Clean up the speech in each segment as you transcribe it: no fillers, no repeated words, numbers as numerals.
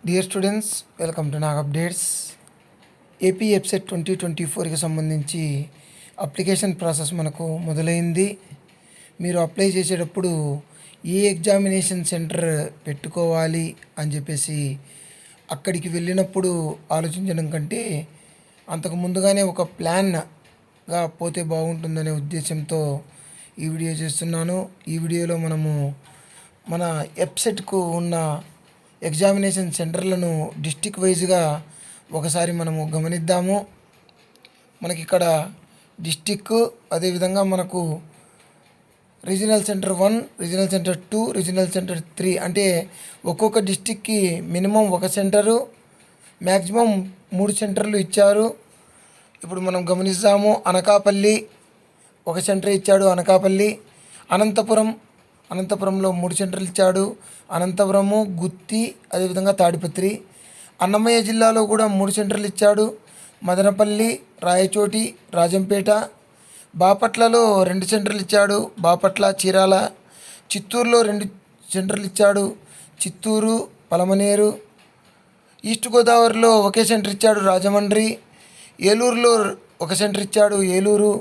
Dear students, welcome to Nag updates. AP EAPCET 2024కి సంబంధించి application process మనకు మొదలైంది. మీరు అప్లై చేసేటప్పుడు ఏ ఎగ్జామినేషన్ సెంటర్ పెట్టుకోవాలి అని చెప్పేసి అక్కడికి వెళ్ళినప్పుడు ఆలోచించడం కంటే అంతకు ముందుగానే ఒక ప్లాన్గా పోతే బాగుంటుందనే ఉద్దేశంతో ఈ వీడియో చేస్తున్నాను. ఈ వీడియోలో మనము మన ఎప్సెట్కు ఉన్న ఎగ్జామినేషన్ సెంటర్లను డిస్టిక్ వైజ్గా ఒకసారి మనము గమనిద్దాము. మనకి ఇక్కడ డిస్టిక్, అదేవిధంగా మనకు regional centre 1, regional centre 2, regional centre 3 అంటే ఒక్కొక్క డిస్టిక్కి మినిమం ఒక సెంటరు, మ్యాక్సిమం 3 సెంటర్లు ఇచ్చారు. ఇప్పుడు మనం గమనిస్తాము. అనకాపల్లి ఒక సెంటర్ ఇచ్చాడు. అనకాపల్లి, అనంతపురంలో 3 సెంటర్లు ఇచ్చాడు. అనంతపురము, గుత్తి, అదేవిధంగా తాడిపత్రి. అన్నమయ్య జిల్లాలో కూడా 3 సెంటర్లు ఇచ్చాడు. మదనపల్లి, రాయచోటి, రాజంపేట. బాపట్లలో 2 సెంటర్లు ఇచ్చాడు. బాపట్ల, చీరాల. చిత్తూరులో 2 సెంటర్లు ఇచ్చాడు. చిత్తూరు, పలమనేరు. ఈస్ట్ గోదావరిలో ఒకే సెంటర్ ఇచ్చాడు. రాజమండ్రి. ఏలూరులో ఒక సెంటర్ ఇచ్చాడు. ఏలూరు.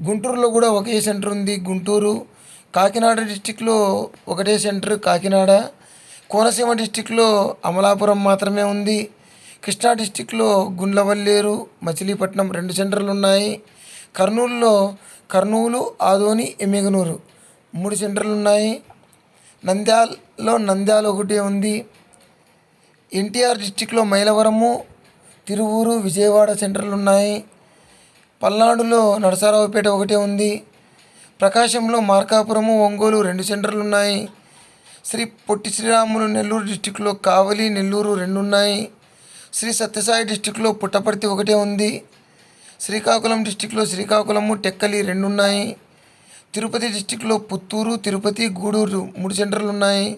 గుంటూరులో కూడా ఒకే సెంటర్ ఉంది. గుంటూరు. కాకినాడ డిస్టిక్లో ఒకటే సెంటర్, కాకినాడ. కోనసీమ డిస్టిక్లో అమలాపురం మాత్రమే ఉంది. కృష్ణా డిస్టిక్లో గుండ్లవల్లేరు, మచిలీపట్నం 2 సెంటర్లు ఉన్నాయి. కర్నూలులో కర్నూలు, ఆదోని, ఎమ్మిగనూరు 3 సెంటర్లు ఉన్నాయి. నంద్యాల ఒకటే ఉంది. ఎన్టీఆర్ డిస్టిక్లో మైలవరము, తిరువూరు, విజయవాడ సెంటర్లు ఉన్నాయి. పల్నాడులో నరసరావుపేట ఒకటే ఉంది. ప్రకాశంలో మార్కాపురము, ఒంగోలు 2 సెంటర్లు ఉన్నాయి. శ్రీ పొట్టి శ్రీరాములు నెల్లూరు డిస్టిక్లో కావలి, నెల్లూరు 2 ఉన్నాయి. శ్రీ సత్యసాయి డిస్టిక్లో పుట్టపర్తి ఒకటే ఉంది. శ్రీకాకుళం డిస్టిక్లో శ్రీకాకుళము, టెక్కలి 2 ఉన్నాయి. తిరుపతి డిస్టిక్లో పుత్తూరు, తిరుపతి, గూడూరు 3 సెంటర్లు ఉన్నాయి.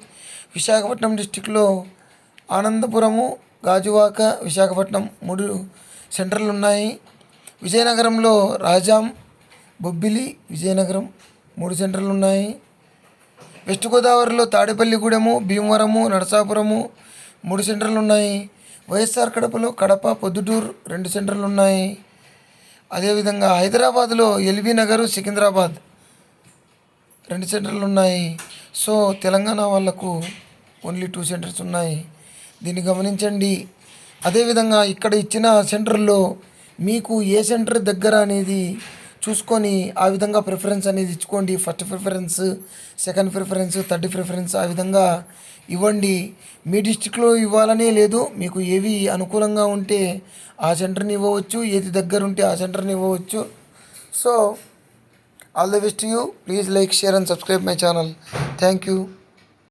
విశాఖపట్నం డిస్టిక్లో ఆనందపురము, గాజువాక, విశాఖపట్నం 3 సెంటర్లు ఉన్నాయి. విజయనగరంలో రాజాం, బొబ్బిలి, విజయనగరం 3 సెంటర్లు ఉన్నాయి. వెస్ట్ గోదావరిలో తాడేపల్లిగూడెము, భీమవరము, నరసాపురము 3 సెంటర్లు ఉన్నాయి. వైఎస్ఆర్ కడపలో కడప, పొద్దుటూరు 2 సెంటర్లు ఉన్నాయి. అదేవిధంగా హైదరాబాద్లో ఎల్బీ నగరు, సికింద్రాబాద్ 2 సెంటర్లు ఉన్నాయి. సో తెలంగాణ వాళ్ళకు ఓన్లీ 2 సెంటర్స్ ఉన్నాయి. దీన్ని గమనించండి. అదేవిధంగా ఇక్కడ ఇచ్చిన సెంటర్లో మీకు ఏ సెంటర్ దగ్గర అనేది చూసుకొని ఆ విధంగా ప్రిఫరెన్స్ అనేది ఇచ్చుకోండి. First preference, second preference, third preference ఆ విధంగా ఇవ్వండి. మీ డిస్టిక్లో ఇవ్వాలనే లేదు. మీకు ఏవి అనుకూలంగా ఉంటే ఆ సెంటర్ని ఇవ్వవచ్చు, ఏది దగ్గర ఉంటే ఆ సెంటర్ని ఇవ్వవచ్చు. So all the best you. Please like, share and subscribe my channel. Thank you.